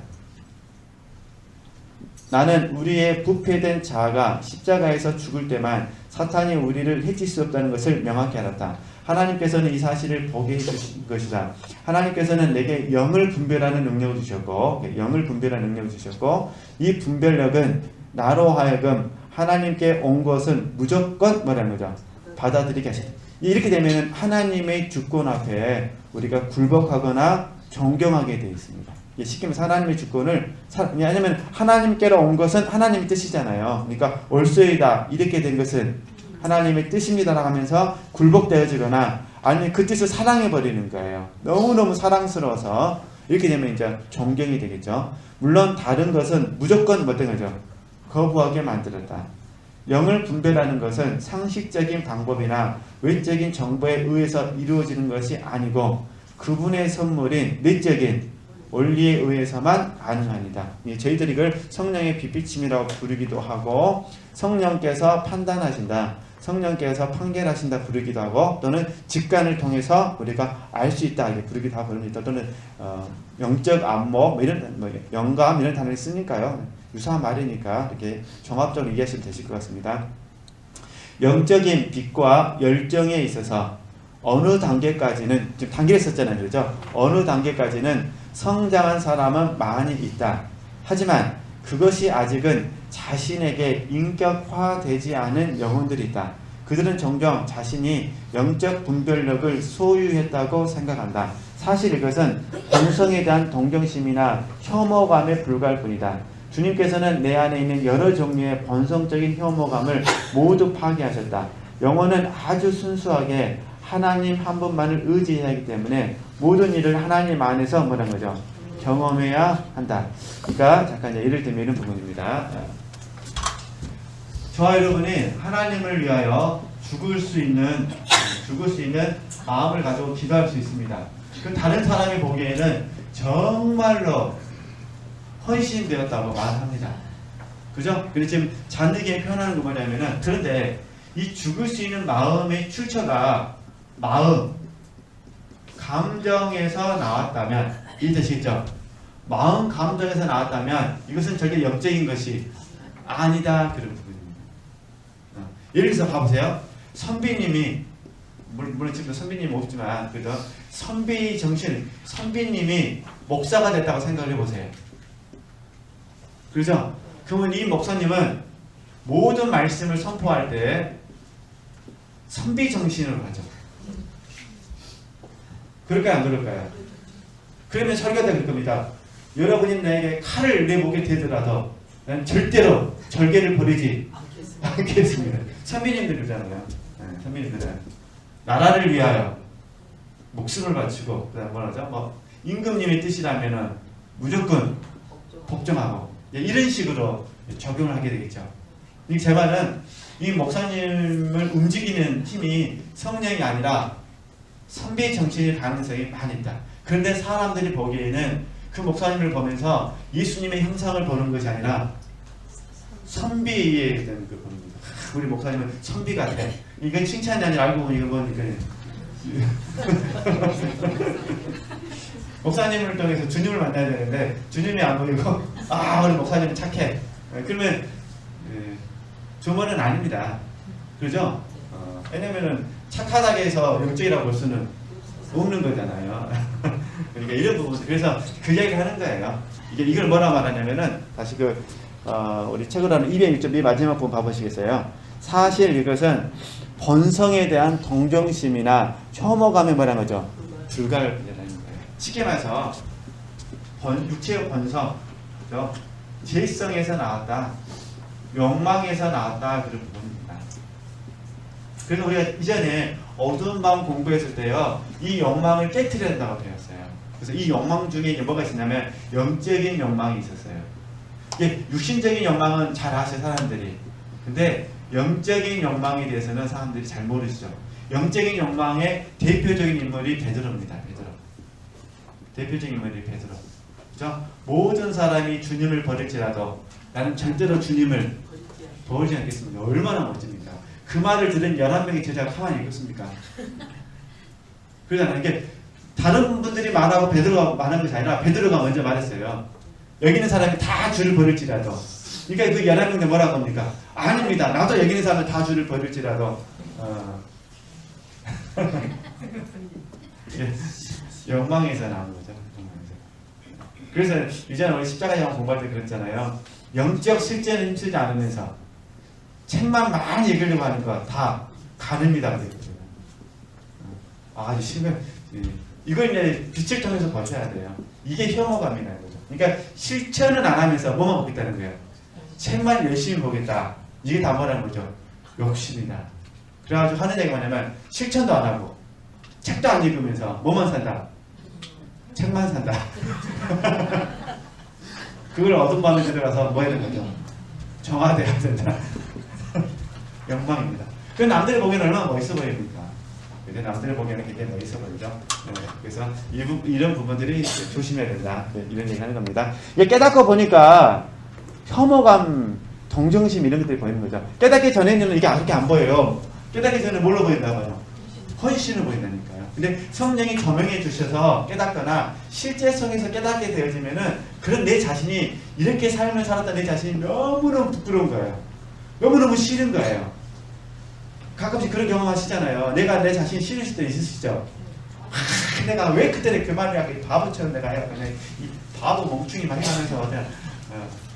나는 우리의 부패된 자아가 십자가에서 죽을 때만 사탄이 우리를 해칠 수 없다는 것을 명확히 알았다. 하나님께서는 이 사실을 보게 해주신 것이다. 하나님께서는 내게 영을 분별하는 능력을 주셨고, 이 분별력은 나로 하여금 하나님께 온 것은 무조건 뭐라는 거죠? 받아들이게 하신다. 이렇게 되면 하나님의 주권 앞에 우리가 굴복하거나 존경하게 되어 있습니다. 쉽게 말해서 하나님의 주권을, 왜냐하면 하나님께로 온 것은 하나님의 뜻이잖아요. 그러니까 올소이다 이렇게 된 것은 하나님의 뜻입니다라고 하면서 굴복되어지거나 아니면 그 뜻을 사랑해버리는 거예요. 너무너무 사랑스러워서 이렇게 되면 이제 존경이 되겠죠. 물론 다른 것은 무조건 어떤 거죠? 거부하게 만들었다. 영을 분별하는 것은 상식적인 방법이나 외적인 정보에 의해서 이루어지는 것이 아니고 그분의 선물인 내적인 원리에 의해서만 가능합니다. 저희들이 이걸 성령의 빛비침이라고 부르기도 하고 성령께서 판단하신다, 성령께서 판결하신다 부르기도 하고 또는 직관을 통해서 우리가 알 수 있다 이렇게 부르기도 하고 그럽니다. 또는 영적 안목 영감 이런 단어를 쓰니까요. 유사한 말이니까 이렇게 종합적으로 이해하시면 되실 것 같습니다. 영적인 빛과 열정에 있어서 어느 단계까지는 지금 단계를 썼잖아요. 그렇죠? 어느 단계까지는 성장한 사람은 많이 있다. 하지만 그것이 아직은 자신에게 인격화되지 않은 영혼들이 있다. 그들은 종종 자신이 영적 분별력을 소유했다고 생각한다. 사실 이것은 본성에 대한 동정심이나 혐오감에 불과할 뿐이다. 주님께서는 내 안에 있는 여러 종류의 본성적인 혐오감을 모두 파괴하셨다. 영혼은 아주 순수하게 하나님 한 분만을 의지해야 하기 때문에 모든 일을 하나님 안에서 뭐라는 거죠? 경험해야 한다. 그러니까 잠깐 예를 들면 이런 부분입니다. 저와 여러분이 하나님을 위하여 죽을 수 있는 마음을 가지고 기도할 수 있습니다. 그 다른 사람이 보기에는 정말로 헌신되었다고 말합니다. 그죠? 근데 지금 잔뜩이 표현하는 거 뭐냐면은, 그런데 이 죽을 수 있는 마음의 출처가 마음, 감정에서 나왔다면, 이 뜻이죠. 마음, 감정에서 나왔다면 이것은 절대 영적인 것이 아니다. 그런 부분입니다. 예를 들어서 봐보세요. 선비님이, 물론 지금 선비님 없지만, 그죠? 선비님이 목사가 됐다고 생각을 해보세요. 그죠? 그러면 이 목사님은 모든 말씀을 선포할 때 선비 정신으로 하죠. 그럴까요? 안 그럴까요? 그러면 설교가 될 겁니다. 여러분이 나에게 칼을 내 목에 대더라도 난 절대로 절개를 버리지 않겠습니다. 선비님들 그러잖아요. 선비님들은 나라를 위하여 목숨을 바치고, 그다음 뭐라죠? 임금님의 뜻이라면은 무조건 복종하고, 이런 식으로 적용을 하게 되겠죠. 제 말은 이 목사님을 움직이는 힘이 성령이 아니라 선비 정신일 가능성이 많이 있다. 그런데 사람들이 보기에는 그 목사님을 보면서 예수님의 형상을 보는 것이 아니라 선비에 대한 걸 보는 거죠. 우리 목사님은 선비 같아. 이건 칭찬이 아니라 알고 보니 이건 뭐니까. 목사님을 통해서 주님을 만나야 되는데 주님이 안 보이고, 우리 목사님은 착해. 그러면 조문은 아닙니다. 그죠? 왜냐면은 착하다고 해서 영적이라고 볼 수는 없는 거잖아요. 그러니까 이런 부분, 그래서 그 얘기를 하는 거예요. 이걸 뭐라 말하냐면은, 다시 우리 책으로 하는 201.2 마지막 부분 봐보시겠어요? 사실 이것은 본성에 대한 동정심이나 혐오감에 뭐라는 거죠? 불가를 분야라는 거예요. 쉽게 말해서 육체의 본성, 그죠? 죄성에서 나왔다, 욕망에서 나왔다, 그런 부분입니다. 그래서 우리가 이전에 어두운 마음 공부했을 때요, 이 욕망을 깨트려야 된다고 배웠어요. 그래서 이 욕망 중에 이제 뭐가 있었냐면 영적인 욕망이 있었어요. 이게 육신적인 욕망은 잘 아셔요, 사람들이. 근데 영적인 욕망에 대해서는 사람들이 잘 모르시죠. 영적인 욕망의 대표적인 인물이 베드로입니다. 대표적인 인물이 베드로. 그죠? 모든 사람이 주님을 버릴지라도 나는 절대로 주님을 버리지 않겠습니다. 얼마나 멋집니까? 그 말을 들은 11명의 제자가 가만히 있겠습니까? 그러잖아요. 이게 다른 분들이 말하고 베드로가 말한 것이 아니라 베드로가 먼저 말했어요. 여기 있는 사람이 다 주를 버릴지라도. 그러니까 그 11명들 뭐라고 합니까? 아닙니다. 나도 여기 있는 사람들 다 주를 버릴지라도. 예, 욕망에서 나온 거죠. 그래서 이전에 우리 십자가 영화 공부할 때 그랬잖아요. 영적 실제는 힘쓰지 않으면서 책만 많이 읽으려고 하는 거 다 가늠이다. 아주 심해. 이걸 이제 빛을 통해서 버텨야 돼요. 이게 혐오감이라는 거죠. 그러니까 실천은 안 하면서 뭐만 보겠다는 거예요. 책만 열심히 보겠다. 이게 다 뭐라는 거죠? 욕심이다. 그래가지고 하는 얘기가 뭐냐면 실천도 안 하고 책도 안 읽으면서 뭐만 산다? 책만 산다. 그걸 어둠 밤에 들어가서 뭐 해야 되는 거죠? 정화돼야 된다. 영광입니다. 그 남들이 보기에는 얼마나 멋있어 보입니까? 근데 남들이 보기에는 굉장히 멋있어 보이죠? 네. 그래서 이런 부분들이 조심해야 된다. 네, 이런 얘기 하는 겁니다. 이게 깨닫고 보니까 혐오감, 동정심 이런 것들이 보이는 거죠. 깨닫기 전에는 이게 그렇게 안 보여요. 깨닫기 전에 뭘로 보인다고요? 헌신을 보인다니까요. 근데 성령이 조명해 주셔서 깨닫거나 실제성에서 깨닫게 되어지면은 그런 내 자신이 이렇게 삶을 살았던 내 자신이 너무너무 부끄러운 거예요. 너무너무 싫은 거예요. 가끔씩 그런 경험 하시잖아요. 내가 내 자신이 싫으실 때 있으시죠? 내가 왜 그때 그 말을 하고 이 바보처럼 내가 해요. 그냥 이 바보 멍충이 막 해가면서 그냥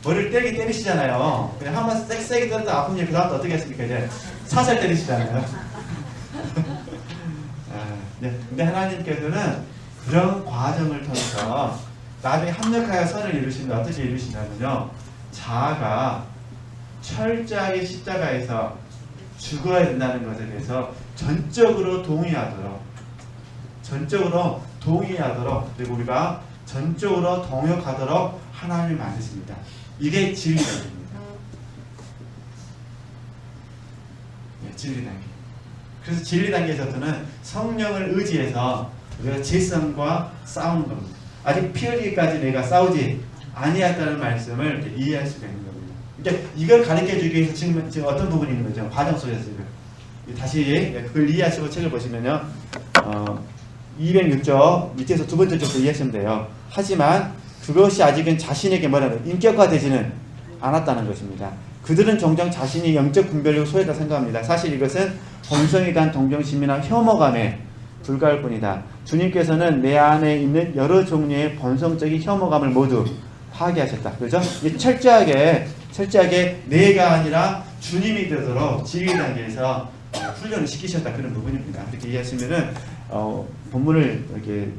머리를 때리시잖아요. 그냥 한번 세게 때려도 아픈 일, 그 다음부터 어떻게 했습니까? 이제 사살 때리시잖아요. 네. 근데 하나님께서는 그런 과정을 통해서 나중에 합력하여 선을 이루시는데 어떻게 이루시냐면요. 자아가 철저하게 십자가에서 죽어야 된다는 것에 대해서 전적으로 동의하도록 그리고 우리가 전적으로 동역하도록 하나님을 만드십니다. 이게 진리 단계입니다. 네, 진리 단계. 그래서 진리 단계에서는 성령을 의지해서 우리가 질성과 싸우는 겁니다. 아직 피 흘리기까지 내가 싸우지 아니했다는 말씀을 이해할 수가 있는 겁니다. 그러니까 이걸 가르쳐주기 위해서 지금 어떤 부분이 있는 거죠? 과정 속에서 지금 다시 그걸 이해하시고 책을 보시면요, 206쪽 밑에서 두 번째 쪽도 이해하시면 돼요. 하지만 그것이 아직은 자신에게 뭐라는 인격화되지는 않았다는 것입니다. 그들은 종종 자신이 영적 분별력을 소유하다 생각합니다. 사실 이것은 본성에 대한 동정심이나 혐오감에 불과할 뿐이다. 주님께서는 내 안에 있는 여러 종류의 본성적인 혐오감을 모두 파괴하셨다. 그죠? 철저하게 내가 아니라 주님이 되도록 지휘 단계에서 훈련을 시키셨다. 그런 부분입니다. 이렇게 이해하시면은 본문을 이렇게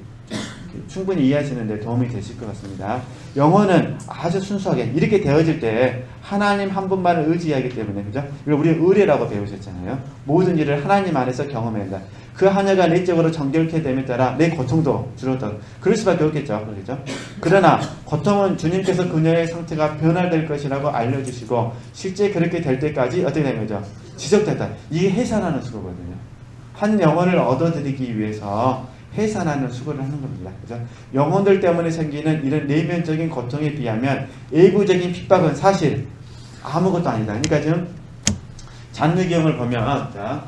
충분히 이해하시는데 도움이 되실 것 같습니다. 영혼은 아주 순수하게 이렇게 되어질 때 하나님 한 분만을 의지하기 때문에, 그죠? 이걸 우리 의례라고 배우셨잖아요. 모든 일을 하나님 안에서 경험해야 한다. 그 하나가 내적으로 정결케 됨에 따라 내 고통도 줄어들어. 그럴 수밖에 없겠죠. 그렇죠? 그러나 고통은 주님께서 그녀의 상태가 변화될 것이라고 알려주시고 실제 그렇게 될 때까지 어떻게 되는 거죠? 지속됐다. 이게 해산하는 수고거든요. 한 영혼을 얻어들이기 위해서 해산하는 수고를 하는 겁니다. 그죠? 영혼들 때문에 생기는 이런 내면적인 고통에 비하면 외부적인 핍박은 사실 아무것도 아니다. 그러니까 지금 잔느경을 보면, 자,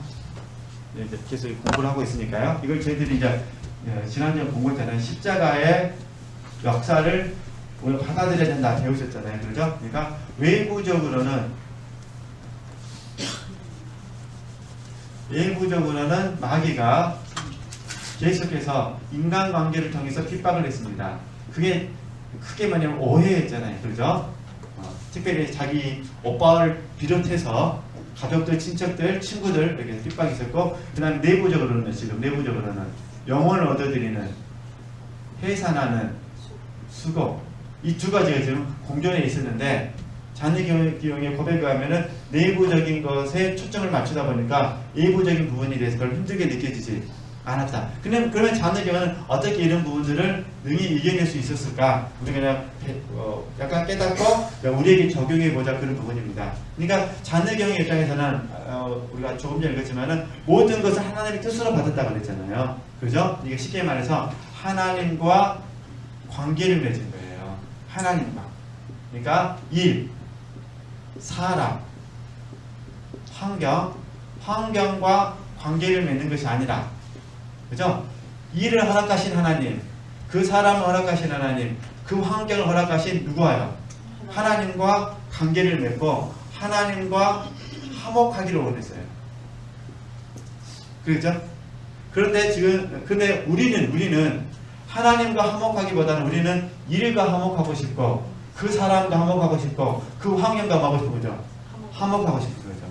이제 계속 공부를 하고 있으니까요. 이걸 저희들이 이제 지난주에 공부했잖아요. 십자가의 역사를 우리가 받아들여야 된다 배우셨잖아요. 그렇죠? 그러니까 외부적으로는 마귀가 계속해서 인간관계를 통해서 핍박을 했습니다. 그게 크게 뭐냐면 오해였잖아요. 그렇죠? 특별히 자기 오빠를 비롯해서 가족들, 친척들, 친구들 이렇게 핍박이 있었고, 그 다음에 내부적으로는 영혼을 얻어들이는, 해산하는 수고, 이 두 가지가 지금 공존해 있었는데 잔느경의 고백에 하면은 내부적인 것에 초점을 맞추다 보니까 외부적인 부분에 대해서 그걸 힘들게 느껴지지 않았다. 그러면 잔느경은 어떻게 이런 부분들을 능히 이겨낼 수 있었을까? 우리 그냥 약간 깨닫고 우리에게 적용해보자, 그런 부분입니다. 그러니까 잔느경의 입장에서는 우리가 조금 전에 읽었지만은 모든 것을 하나님의 뜻으로 받았다고 그랬잖아요. 그죠? 이게 쉽게 말해서 하나님과 관계를 맺은 거예요. 하나님과. 그러니까 일, 사람, 환경과 관계를 맺는 것이 아니라, 그죠? 일을 허락하신 하나님, 그 사람을 허락하신 하나님, 그 환경을 허락하신 누구와요? 하나님과 관계를 맺고 하나님과 화목하기를 원했어요. 그렇죠? 근데 우리는 하나님과 화목하기보다는 우리는 일과 화목하고 싶고, 그 사람과 화목하고 싶고, 그 환경과 화목하고 싶고, 그죠? 화목하고 싶은 거죠.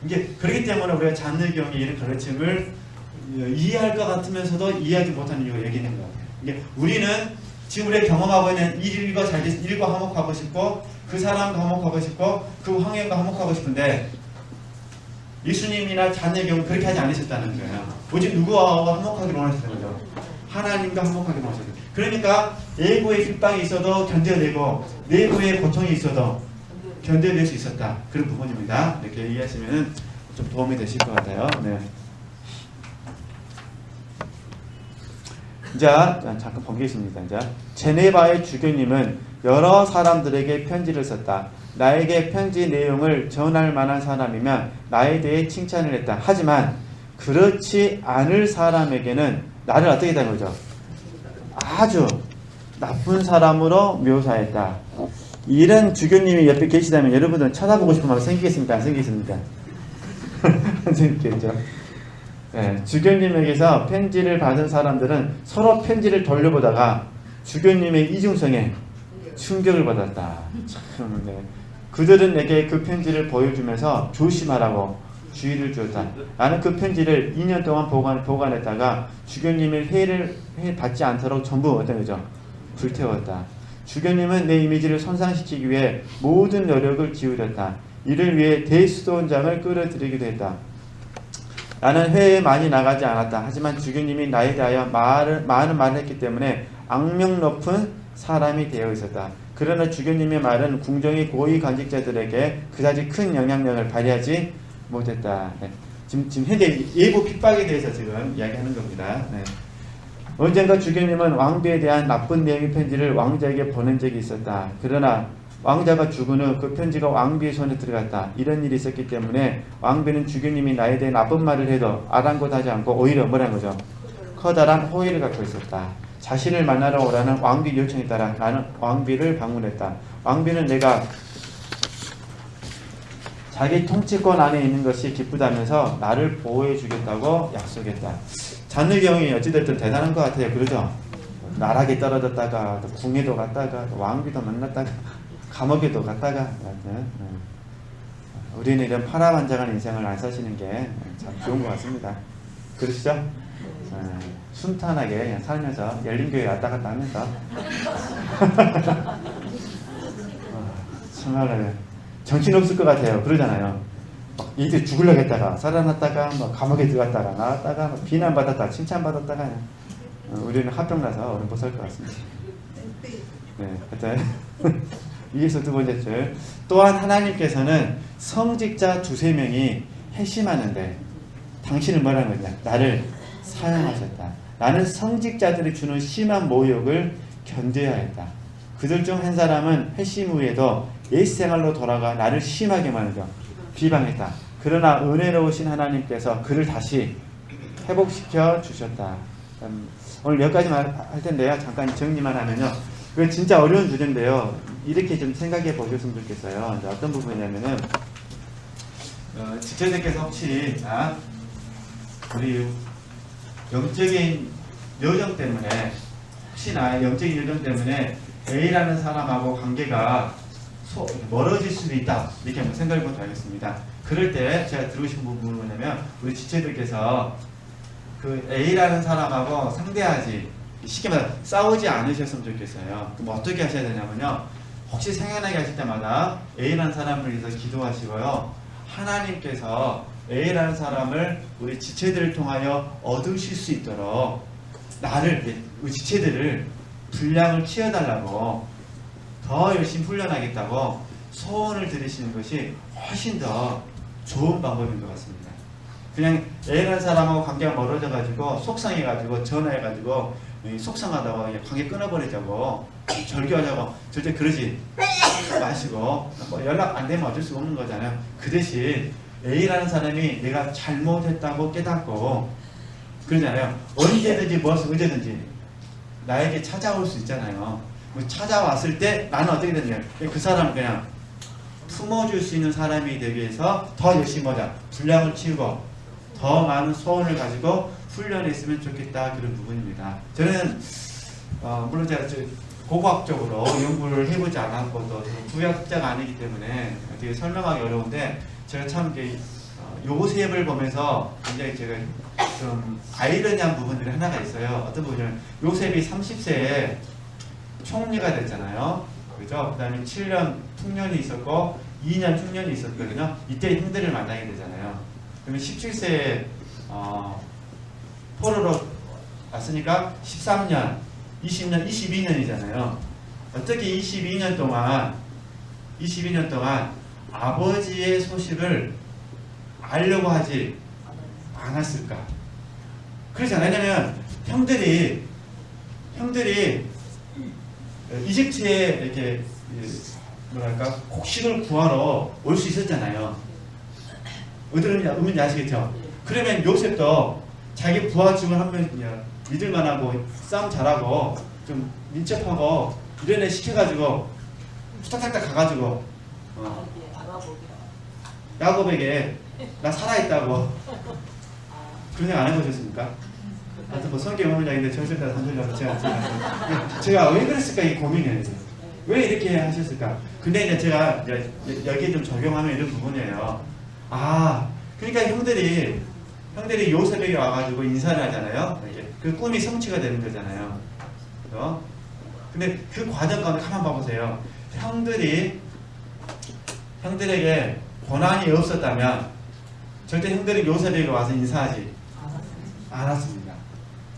이게 그렇기 때문에 우리가 잔느경의 이런 가르침을 이해할 것 같으면서도 이해하지 못하는 이유가 여기 있는 것 같아요. 이게 우리는 지금 우리가 경험하고 있는 일과 잘 돼서 일과 화목하고 싶고 그 사람과 화목하고 싶고 그 환경과 화목하고 싶은데 예수님이나 자녀의 경우 그렇게 하지 않으셨다는 거예요. 오직 누구와 화목하기로 원하셨던 거죠. 하나님과 화목하기로 원하셨어요. 그러니까 외부의 핍박이 있어도 견뎌내고 내부의 고통이 있어도 견뎌낼 수 있었다. 그런 부분입니다. 이렇게 이해하시면 좀 도움이 되실 것 같아요. 네. 자, 잠깐 보겠습니다. 자, 제네바의 주교님은 여러 사람들에게 편지를 썼다. 나에게 편지 내용을 전할 만한 사람이면 나에 대해 칭찬을 했다. 하지만 그렇지 않을 사람에게는 나를 어떻게 된 거죠? 아주 나쁜 사람으로 묘사했다. 이런 주교님이 옆에 계시다면 여러분들은 쳐다보고 싶은 마음이 생기겠습니까? 안 생기겠습니까? 생기겠죠. 네, 주교님에게서 편지를 받은 사람들은 서로 편지를 돌려보다가 주교님의 이중성에 충격을 받았다. 참, 네. 그들은 내게 그 편지를 보여주면서 조심하라고 주의를 주었다. 나는 그 편지를 2년 동안 보관했다가 주교님의 회의를 받지 않도록 전부 어떤 거죠? 불태웠다. 주교님은 내 이미지를 손상시키기 위해 모든 노력을 기울였다. 이를 위해 대수도원장을 끌어들이기도 했다. 나는 회의에 많이 나가지 않았다. 하지만 주교님이 나에 대하여 많은 말을 했기 때문에 악명 높은 사람이 되어 있었다. 그러나 주교님의 말은 궁정의 고위 관직자들에게 그다지 큰 영향력을 발휘하지 못했다. 네. 지금 현재 예부 핍박에 대해서 지금 이야기하는 겁니다. 네. 언젠가 주교님은 왕비에 대한 나쁜 내용의 편지를 왕자에게 보낸 적이 있었다. 그러나 왕자가 죽은 후 그 편지가 왕비의 손에 들어갔다. 이런 일이 있었기 때문에 왕비는 주교님이 나에 대해 나쁜 말을 해도 아랑곳하지 않고 오히려 뭐라는 거죠? 커다란 호의를 갖고 있었다. 자신을 만나러 오라는 왕비 요청에 따라 나는 왕비를 방문했다. 왕비는 내가 자기 통치권 안에 있는 것이 기쁘다면서 나를 보호해 주겠다고 약속했다. 자녀의 경우에 어찌됐든 대단한 것 같아요. 그러죠? 나락에 떨어졌다가 또 궁에도 갔다가 또 왕비도 만났다가 감옥에도 갔다가 우리는 이런 파란만장한 인생을 안 사시는 게 참 좋은 것 같습니다. 그러시죠? 순탄하게 그냥 살면서 열린교회 왔다 갔다 하면서 정말 정신없을 것 같아요. 그러잖아요. 이제 죽으려고 했다가 살아났다가 뭐 감옥에 들어갔다가 나왔다가 뭐 비난받았다가 칭찬받았다가 우리는 화병나서 오늘 못 살 것 같습니다. 네, 하여튼 이에서 두 번째 줄. 또한 하나님께서는 성직자 두세 명이 회심하는데 당신은 뭐라는 거냐? 나를 사용하셨다. 나는 성직자들이 주는 심한 모욕을 견뎌야 했다. 그들 중 한 사람은 회심 후에도 옛생활로 돌아가 나를 심하게 말하죠. 비방했다. 그러나 은혜로우신 하나님께서 그를 다시 회복시켜 주셨다. 오늘 여기까지만 할 텐데요. 잠깐 정리만 하면요. 그게 진짜 어려운 주제인데요. 이렇게 좀 생각해 보셨으면 좋겠어요. 어떤 부분이냐면은 지체들께서 혹시 우리 영적인 요정 때문에 혹시나 영적인 요정 때문에 A라는 사람하고 관계가 멀어질 수도 있다 이렇게 한번 생각해 보도록 하겠습니다. 그럴 때 제가 드리고 싶은 부분은 뭐냐면 우리 지체들께서 그 A라는 사람하고 상대하지 쉽게 말해 싸우지 않으셨으면 좋겠어요. 그럼 어떻게 하셔야 되냐면요. 혹시 생각나게 하실 때마다 A라는 사람을 위해서 기도하시고요. 하나님께서 A라는 사람을 우리 지체들을 통하여 얻으실 수 있도록 나를 우리 지체들을 분량을 키워달라고 더 열심히 훈련하겠다고 소원을 들으시는 것이 훨씬 더 좋은 방법인 것 같습니다. 그냥 A라는 사람하고 관계가 멀어져가지고 속상해가지고 전화해가지고 속상하다고 관계 끊어버리자고 절교하자고 절대 그러지 마시고 뭐 연락 안 되면 어쩔 수가 없는 거잖아요. 그 대신 A라는 사람이 내가 잘못했다고 깨닫고 그러잖아요. 언제든지 무엇을 언제든지 나에게 찾아올 수 있잖아요. 찾아왔을 때 나는 어떻게 되냐? 그 사람을 그냥 품어줄 수 있는 사람이 되기 위해서 더 열심히 하자. 분량을 키우고 더 많은 소원을 가지고 훈련했으면 좋겠다. 그런 부분입니다. 저는 물론 제가 고고학적으로 연구를 해보지 않았고 또 부학자가 아니기 때문에 되게 설명하기 어려운데 제가 참 요셉을 보면서 굉장히 제가 좀 아이러니한 부분들이 하나가 있어요. 어떤 부분이냐면 요셉이 30세에 총리가 됐잖아요. 그죠? 그 다음에 7년 풍년이 있었고 2년 흉년이 있었거든요. 이때 형들을 만나게 되잖아요. 그러면 17세에 포로로 왔으니까 13년, 20년, 22년이잖아요. 어떻게 22년 동안 아버지의 소식을 알려고 하지 않았을까? 그렇잖아요. 왜냐면 형들이 이집트에 이렇게 뭐랄까 곡식을 구하러 올 수 있었잖아요. 어떤 의미인지 아시겠죠? 그러면 요셉도 자기 부하 중 한 명 믿을만하고 싸움 잘하고 좀 민첩하고 이런 애 시켜가지고 후딱딱딱 가가지고 야곱에게 나 살아있다고 그런 얘기 안 해보셨습니까? 하여튼 뭐 성경 의문장인데 절절다 단절다 제가 왜 그랬을까 이 고민이에요. 왜 이렇게 하셨을까? 근데 이제 제가 여기에 좀 적용하면 이런 부분이에요. 그러니까 형들이 요셉에게 와가지고 인사를 하잖아요. 그 꿈이 성취가 되는 거잖아요. 그죠? 근데 그 과정 가운데 가만 봐보세요. 형들에게 권한이 없었다면 절대 형들이 요셉에게 와서 인사하지 않았습니다.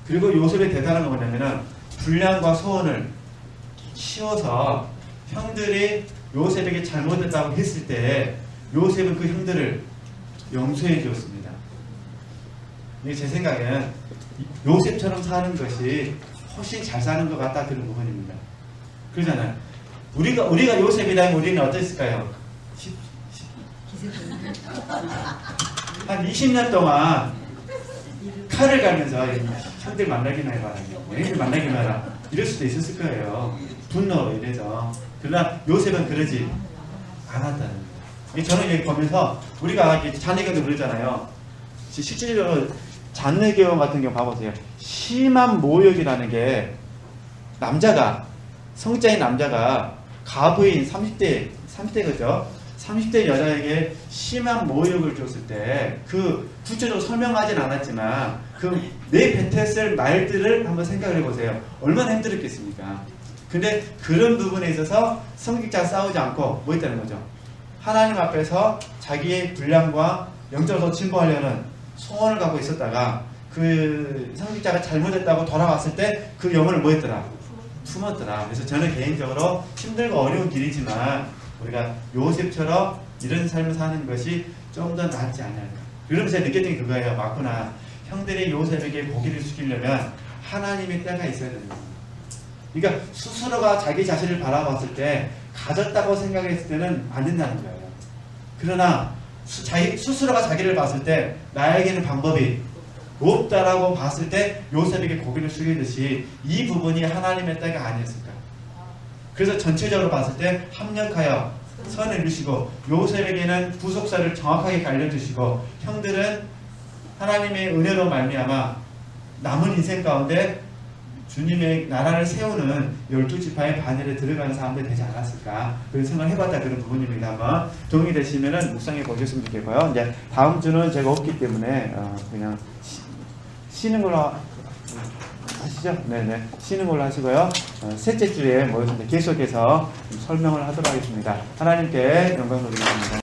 그리고 요셉의 대단한 건 뭐냐면은 분량과 소원을 치워서 형들이 요셉에게 잘못했다고 했을 때 요셉은 그 형들을 용서해 주었습니다. 이게 제 생각에는 요셉처럼 사는 것이 훨씬 잘 사는 것 같다 그런 부분입니다. 그러잖아요. 우리가 요셉이라면 우리는 어땠을까요? 한 20년 동안 칼을 갈면서 형들 만나기만 해봐라, 형들 만나기만 해라 이럴 수도 있었을 거예요. 분노로 인해서. 그러나 요셉은 그러지 않았다는 거예요. 저는 여기 보면서 우리가 자녀교도 그러잖아요. 실질적으로 자녀교 같은 경우 봐보세요. 심한 모욕이라는 게 성자인 남자가 가부인 30대거죠. 30대 여자에게 심한 모욕을 줬을 때 그 구체적으로 설명하진 않았지만 그 내뱉었을 말들을 한번 생각을 해보세요. 얼마나 힘들었겠습니까? 근데 그런 부분에 있어서 성직자 싸우지 않고 뭐 했다는 거죠? 하나님 앞에서 자기의 분량과 영적으로 진보하려는 소원을 갖고 있었다가 그 성직자가 잘못했다고 돌아왔을 때 그 영혼을 뭐 했더라? 품었더라. 그래서 저는 개인적으로 힘들고 어려운 길이지만 우리가 요셉처럼 이런 삶을 사는 것이 좀 더 낫지 않을까. 그러면서 제가 느꼈던 게 그거예요. 맞구나. 형들이 요셉에게 고기를 숙이려면 하나님의 때가 있어야 된다. 그러니까 스스로가 자기 자신을 바라봤을 때 가졌다고 생각했을 때는 안 된다는 거예요. 그러나 스스로가 자기를 봤을 때 나에게는 방법이 없다라고 봤을 때 요셉에게 고기를 숙이듯이 이 부분이 하나님의 때가 아니었을까. 그래서 전체적으로 봤을 때 합력하여 선을 이루시고 요셉에게는 부속사를 정확하게 알려주시고 형들은 하나님의 은혜로 말미암아 남은 인생 가운데 주님의 나라를 세우는 12지파의 반열에 들어가는 사람들이 되지 않았을까 그런 생각을 해봤다 그런 부분입니다. 한번 동의되시면 묵상해 보셨으면 좋겠고요. 이제 다음 주는 제가 없기 때문에 그냥 쉬는 걸로 하시죠? 네네. 쉬는 걸로 하시고요. 셋째 주에 계속해서 설명을 하도록 하겠습니다. 하나님께 영광 돌리겠습니다.